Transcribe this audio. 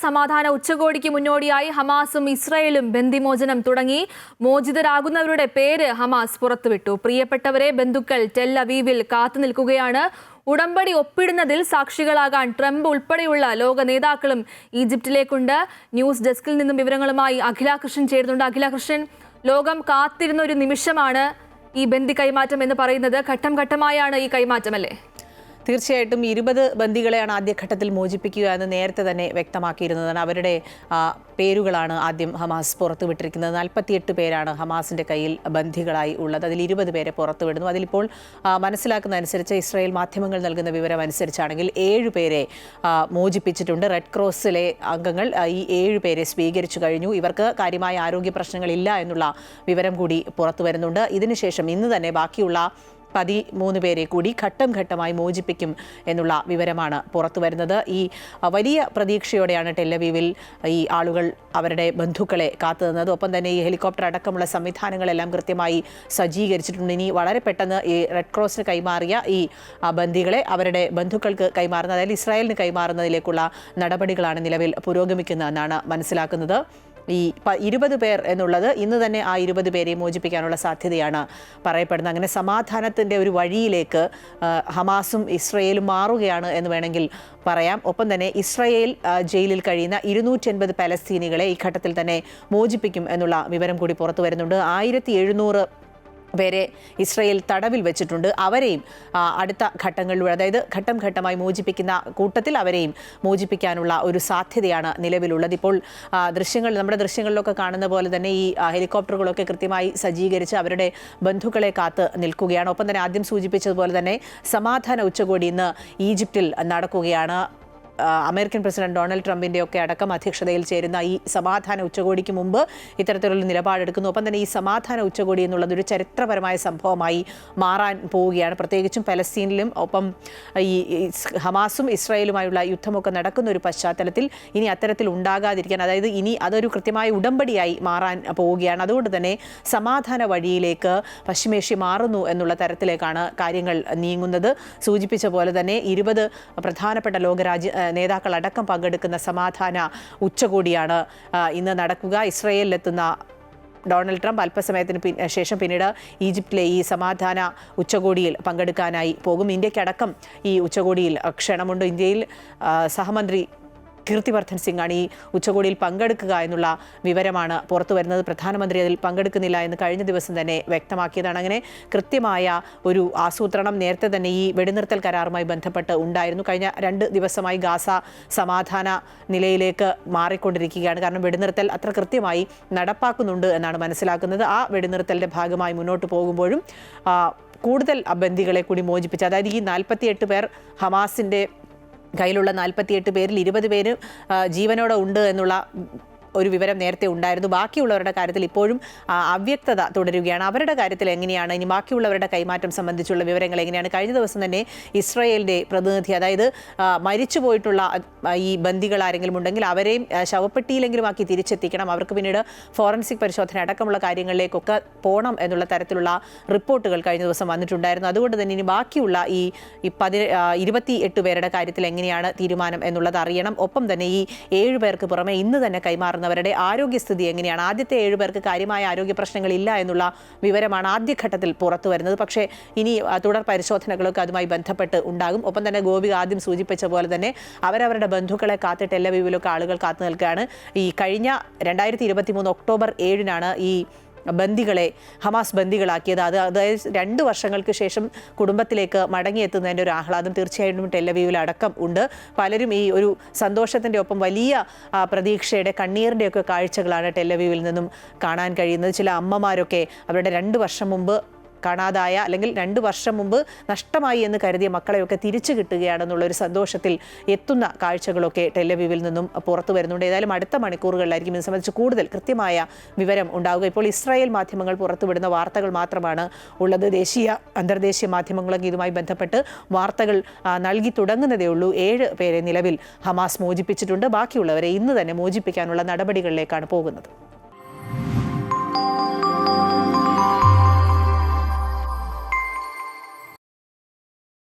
സമാധാന ഉച്ചകോടിക്ക് മുന്നോടിയായി ഹമാസും ഇസ്രായേലും ബന്ദിമോചനം തുടങ്ങി. മോചിതരാകുന്നവരുടെ പേര് ഹമാസ് പുറത്തുവിട്ടു. പ്രിയപ്പെട്ടവരെ ബന്ധുക്കൾ ടെൽ അവീവിൽ കാത്തുനിൽക്കുകയാണ്. ഉടമ്പടി ഒപ്പിടുന്നതിൽ സാക്ഷികളാകാൻ ട്രംപ് ഉൾപ്പെടെയുള്ള ലോക നേതാക്കളും ഈജിപ്തിലേക്കുണ്ട്. ന്യൂസ് ഡെസ്കിൽ നിന്നും വിവരങ്ങളുമായി അഖില കൃഷ്ണൻ ചേരുന്നുണ്ട്. അഖില കൃഷ്ണൻ, ലോകം കാത്തിരുന്ന ഒരു നിമിഷമാണ് ഈ ബന്ദി കൈമാറ്റം എന്ന് പറയുന്നത്. ഘട്ടം ഘട്ടമായാണ് ഈ കൈമാറ്റം, അല്ലേ? തീർച്ചയായിട്ടും 20 ബന്ദികളെയാണ് ആദ്യഘട്ടത്തിൽ മോചിപ്പിക്കുക എന്ന് നേരത്തെ തന്നെ വ്യക്തമാക്കിയിരുന്നതാണ്. അവരുടെ പേരുകളാണ് ആദ്യം ഹമാസ് പുറത്തുവിട്ടിരിക്കുന്നത്. 48 പേരാണ് ഹമാസിൻ്റെ കയ്യിൽ ബന്ദികളായി ഉള്ളത്. അതിൽ 20 പേരെ പുറത്തുവിടുന്നു. അതിലിപ്പോൾ മനസ്സിലാക്കുന്നതനുസരിച്ച് ഇസ്രായേൽ മാധ്യമങ്ങൾ നൽകുന്ന വിവരം അനുസരിച്ചാണെങ്കിൽ 7 പേരെ മോചിപ്പിച്ചിട്ടുണ്ട്. റെഡ് ക്രോസിലെ അംഗങ്ങൾ ഈ 7 പേരെ സ്വീകരിച്ചു കഴിഞ്ഞു. ഇവർക്ക് കാര്യമായ ആരോഗ്യ പ്രശ്നങ്ങളില്ല എന്നുള്ള വിവരം കൂടി പുറത്തു വരുന്നുണ്ട്. ഇതിനുശേഷം ഇന്ന് തന്നെ ബാക്കിയുള്ള 13 പേരെ കൂടി ഘട്ടം ഘട്ടമായി മോചിപ്പിക്കും എന്നുള്ള വിവരമാണ് പുറത്തു വരുന്നത്. ഈ വലിയ പ്രതീക്ഷയോടെയാണ് ടെൽ അവീവിൽ ഈ ആളുകൾ അവരുടെ ബന്ധുക്കളെ കാത്തുനിന്നത്. ഒപ്പം തന്നെ ഈ ഹെലികോപ്റ്റർ അടക്കമുള്ള സംവിധാനങ്ങളെല്ലാം കൃത്യമായി സജ്ജീകരിച്ചിട്ടുണ്ട്. ഇനി വളരെ പെട്ടെന്ന് ഈ റെഡ് ക്രോസിന് കൈമാറിയ ഈ ബന്ദികളെ അവരുടെ ബന്ധുക്കൾക്ക് കൈമാറുന്ന, അതായത് ഇസ്രായേലിന് കൈമാറുന്നതിലേക്കുള്ള നടപടികളാണ് നിലവിൽ പുരോഗമിക്കുന്നതെന്നാണ് മനസ്സിലാക്കുന്നത്. ഈ 20 പേർ എന്നുള്ളത് ഇന്ന് തന്നെ ആ 20 പേരെ മോചിപ്പിക്കാനുള്ള സാധ്യതയാണ് പറയപ്പെടുന്നത്. അങ്ങനെ സമാധാനത്തിൻ്റെ ഒരു വഴിയിലേക്ക് ഹമാസും ഇസ്രയേലും മാറുകയാണ് എന്ന് വേണമെങ്കിൽ പറയാം. ഒപ്പം തന്നെ ഇസ്രയേൽ ജയിലിൽ കഴിയുന്ന 280 പലസ്തീനികളെ ഈ ഘട്ടത്തിൽ തന്നെ മോചിപ്പിക്കും എന്നുള്ള വിവരം കൂടി പുറത്തു വരുന്നുണ്ട്. 1700 പേരെ ഇസ്രയേൽ തടവിൽ വെച്ചിട്ടുണ്ട്. അവരെയും അടുത്ത ഘട്ടങ്ങളിലൂടെ, അതായത് ഘട്ടം ഘട്ടമായി മോചിപ്പിക്കുന്ന കൂട്ടത്തിൽ അവരെയും മോചിപ്പിക്കാനുള്ള ഒരു സാധ്യതയാണ് നിലവിലുള്ളത്. ഇപ്പോൾ നമ്മുടെ ദൃശ്യങ്ങളിലൊക്കെ കാണുന്ന പോലെ തന്നെ ഈ ഹെലികോപ്റ്ററുകളൊക്കെ കൃത്യമായി സജ്ജീകരിച്ച് അവരുടെ ബന്ധുക്കളെ കാത്ത് നിൽക്കുകയാണ്. ഒപ്പം തന്നെ ആദ്യം സൂചിപ്പിച്ചതുപോലെ തന്നെ സമാധാന ഉച്ചകോടി ഇന്ന് ഈജിപ്തിൽ നടക്കുകയാണ്. അമേരിക്കൻ പ്രസിഡന്റ് ഡൊണാൾഡ് ട്രംപിൻ്റെ ഒക്കെ അടക്കം അധ്യക്ഷതയിൽ ചേരുന്ന ഈ സമാധാന ഉച്ചകോടിക്ക് മുമ്പ് ഇത്തരത്തിലുള്ള നിലപാടെടുക്കുന്നു. ഒപ്പം തന്നെ ഈ സമാധാന ഉച്ചകോടി എന്നുള്ളത് ഒരു ചരിത്രപരമായ സംഭവമായി മാറാൻ പോവുകയാണ്. പ്രത്യേകിച്ചും പലസ്തീനിലും ഒപ്പം ഈ ഹമാസും ഇസ്രായേലുമായുള്ള യുദ്ധമൊക്കെ നടക്കുന്ന ഒരു പശ്ചാത്തലത്തിൽ ഇനി അത്തരത്തിൽ ഉണ്ടാകാതിരിക്കാൻ, അതായത് ഇനി അതൊരു കൃത്യമായ ഉടമ്പടിയായി മാറാൻ പോവുകയാണ്. അതുകൊണ്ട് തന്നെ സമാധാന വഴിയിലേക്ക് പശ്ചിമേഷ്യ മാറുന്നു എന്നുള്ള തരത്തിലേക്കാണ് കാര്യങ്ങൾ നീങ്ങുന്നത്. സൂചിപ്പിച്ച പോലെ തന്നെ 20 പ്രധാനപ്പെട്ട ലോകരാജ്യ നേതാക്കളടക്കം പങ്കെടുക്കുന്ന സമാധാന ഉച്ചകോടിയാണ് ഇന്ന് നടക്കുക. ഇസ്രയേലിലെത്തുന്ന ഡൊണാൾഡ് ട്രംപ് അല്പസമയത്തിന് ശേഷം പിന്നീട് ഈജിപ്തിലെ ഈ സമാധാന ഉച്ചകോടിയിൽ പങ്കെടുക്കാനായി പോകും. ഇന്ത്യക്കടക്കം ഈ ഉച്ചകോടിയിൽ ക്ഷണമുണ്ട്. ഇന്ത്യയിൽ സഹമന്ത്രി കീർത്തിവർദ്ധൻ സിംഗാണ് ഈ ഉച്ചകോടിയിൽ പങ്കെടുക്കുക എന്നുള്ള വിവരമാണ് പുറത്തു വരുന്നത്. പ്രധാനമന്ത്രി അതിൽ പങ്കെടുക്കുന്നില്ല എന്ന് കഴിഞ്ഞ ദിവസം തന്നെ വ്യക്തമാക്കിയതാണ്. അങ്ങനെ കൃത്യമായ ഒരു ആസൂത്രണം നേരത്തെ തന്നെ ഈ വെടിനിർത്തൽ കരാറുമായി ബന്ധപ്പെട്ട് ഉണ്ടായിരുന്നു. കഴിഞ്ഞ 2 ദിവസമായി ഗാസ സമാധാന നിലയിലേക്ക് മാറിക്കൊണ്ടിരിക്കുകയാണ്. കാരണം വെടിനിർത്തൽ അത്ര കൃത്യമായി നടപ്പാക്കുന്നുണ്ട് എന്നാണ് മനസ്സിലാക്കുന്നത്. ആ വെടിനിർത്തലിൻ്റെ ഭാഗമായി മുന്നോട്ട് പോകുമ്പോഴും കൂടുതൽ ബന്ദികളെ കൂടി മോചിപ്പിച്ച്, അതായത് ഈ 48 പേർ ഹമാസിൻ്റെ കയ്യിലുള്ള 48 പേരിൽ 20 പേര് ജീവനോടെ ഉണ്ട് എന്നുള്ള ഒരു വിവരം നേരത്തെ ഉണ്ടായിരുന്നു. ബാക്കിയുള്ളവരുടെ കാര്യത്തിൽ ഇപ്പോഴും അവ്യക്തത തുടരുകയാണ്. അവരുടെ കാര്യത്തിൽ എങ്ങനെയാണ് ഇനി ബാക്കിയുള്ളവരുടെ കൈമാറ്റം സംബന്ധിച്ചുള്ള വിവരങ്ങൾ എങ്ങനെയാണ്? കഴിഞ്ഞ ദിവസം തന്നെ ഇസ്രായേലിൻ്റെ പ്രതിനിധി, അതായത് മരിച്ചു പോയിട്ടുള്ള ഈ ബന്ദികൾ ആരെങ്കിലും ഉണ്ടെങ്കിൽ അവരെയും ശവപ്പെട്ടിയിലെങ്കിലും ആക്കി തിരിച്ചെത്തിക്കണം, അവർക്ക് പിന്നീട് ഫോറൻസിക് പരിശോധന അടക്കമുള്ള കാര്യങ്ങളിലേക്കൊക്കെ പോകണം എന്നുള്ള തരത്തിലുള്ള റിപ്പോർട്ടുകൾ കഴിഞ്ഞ ദിവസം വന്നിട്ടുണ്ടായിരുന്നു. അതുകൊണ്ട് തന്നെ ഇനി ബാക്കിയുള്ള ഈ 28 പേരുടെ കാര്യത്തിൽ എങ്ങനെയാണ് തീരുമാനം എന്നുള്ളത് അറിയണം. ഒപ്പം തന്നെ ഈ 7 പേർക്ക് പുറമെ ഇന്ന് തന്നെ കൈമാറുന്നവരുടെ ആരോഗ്യസ്ഥിതി എങ്ങനെയാണ്? ആദ്യത്തെ 7 പേർക്ക് കാര്യമായ ആരോഗ്യ പ്രശ്നങ്ങളില്ല എന്നുള്ള വിവരമാണ് ആദ്യഘട്ടത്തിൽ പുറത്തു വരുന്നത്. പക്ഷേ ഇനി തുടർ പരിശോധനകളൊക്കെ അതുമായി ബന്ധപ്പെട്ട് ഉണ്ടാകും. ഒപ്പം തന്നെ ഗോപിക ആദ്യം സൂചിപ്പിച്ച പോലെ തന്നെ അവരവരുടെ ബന്ധുക്കളെ കാത്ത് ടെൽ അവീവിലൊക്കെ ആളുകൾ കാത്തു നിൽക്കുകയാണ്. ഈ കഴിഞ്ഞ 2023 ഒക്ടോബർ 7-നാണ് ഈ ബന്ദികളെ ഹമാസ് ബന്ദികളാക്കിയത്. അതായത് 2 വർഷങ്ങൾക്ക് ശേഷം കുടുംബത്തിലേക്ക് മടങ്ങിയെത്തുന്നതിൻ്റെ ഒരു ആഹ്ലാദം തീർച്ചയായിട്ടും ടെൽ അവീവിൽ അടക്കം ഉണ്ട്. പലരും ഈ ഒരു സന്തോഷത്തിൻ്റെ ഒപ്പം വലിയ പ്രതീക്ഷയുടെ കണ്ണീറിൻ്റെയൊക്കെ കാഴ്ചകളാണ് ടെൽ അവീവിൽ നിന്നും കാണാൻ കഴിയുന്നത്. ചില അമ്മമാരൊക്കെ അവരുടെ 2 വർഷം മുമ്പ് കാണാതായ, അല്ലെങ്കിൽ 2 വർഷം മുമ്പ് നഷ്ടമായി എന്ന് കരുതിയ മക്കളെയൊക്കെ തിരിച്ചു കിട്ടുകയാണെന്നുള്ളൊരു സന്തോഷത്തിൽ എത്തുന്ന കാഴ്ചകളൊക്കെ ടെൽ അവീവിൽ നിന്നും പുറത്തു വരുന്നുണ്ട്. ഏതായാലും അടുത്ത മണിക്കൂറുകളിലായിരിക്കും ഇത് സംബന്ധിച്ച് കൂടുതൽ കൃത്യമായ വിവരം ഉണ്ടാവുക. ഇപ്പോൾ ഇസ്രായേൽ മാധ്യമങ്ങൾ പുറത്തുവിടുന്ന വാർത്തകൾ മാത്രമാണ് ഉള്ളത്. ദേശീയ അന്തർദേശീയ മാധ്യമങ്ങളൊക്കെ ഇതുമായി ബന്ധപ്പെട്ട് വാർത്തകൾ നൽകി തുടങ്ങുന്നതേ ഉള്ളൂ. 7 പേരെ നിലവിൽ ഹമാസ് മോചിപ്പിച്ചിട്ടുണ്ട്. ബാക്കിയുള്ളവരെ ഇന്ന് തന്നെ മോചിപ്പിക്കാനുള്ള നടപടികളിലേക്കാണ് പോകുന്നത്.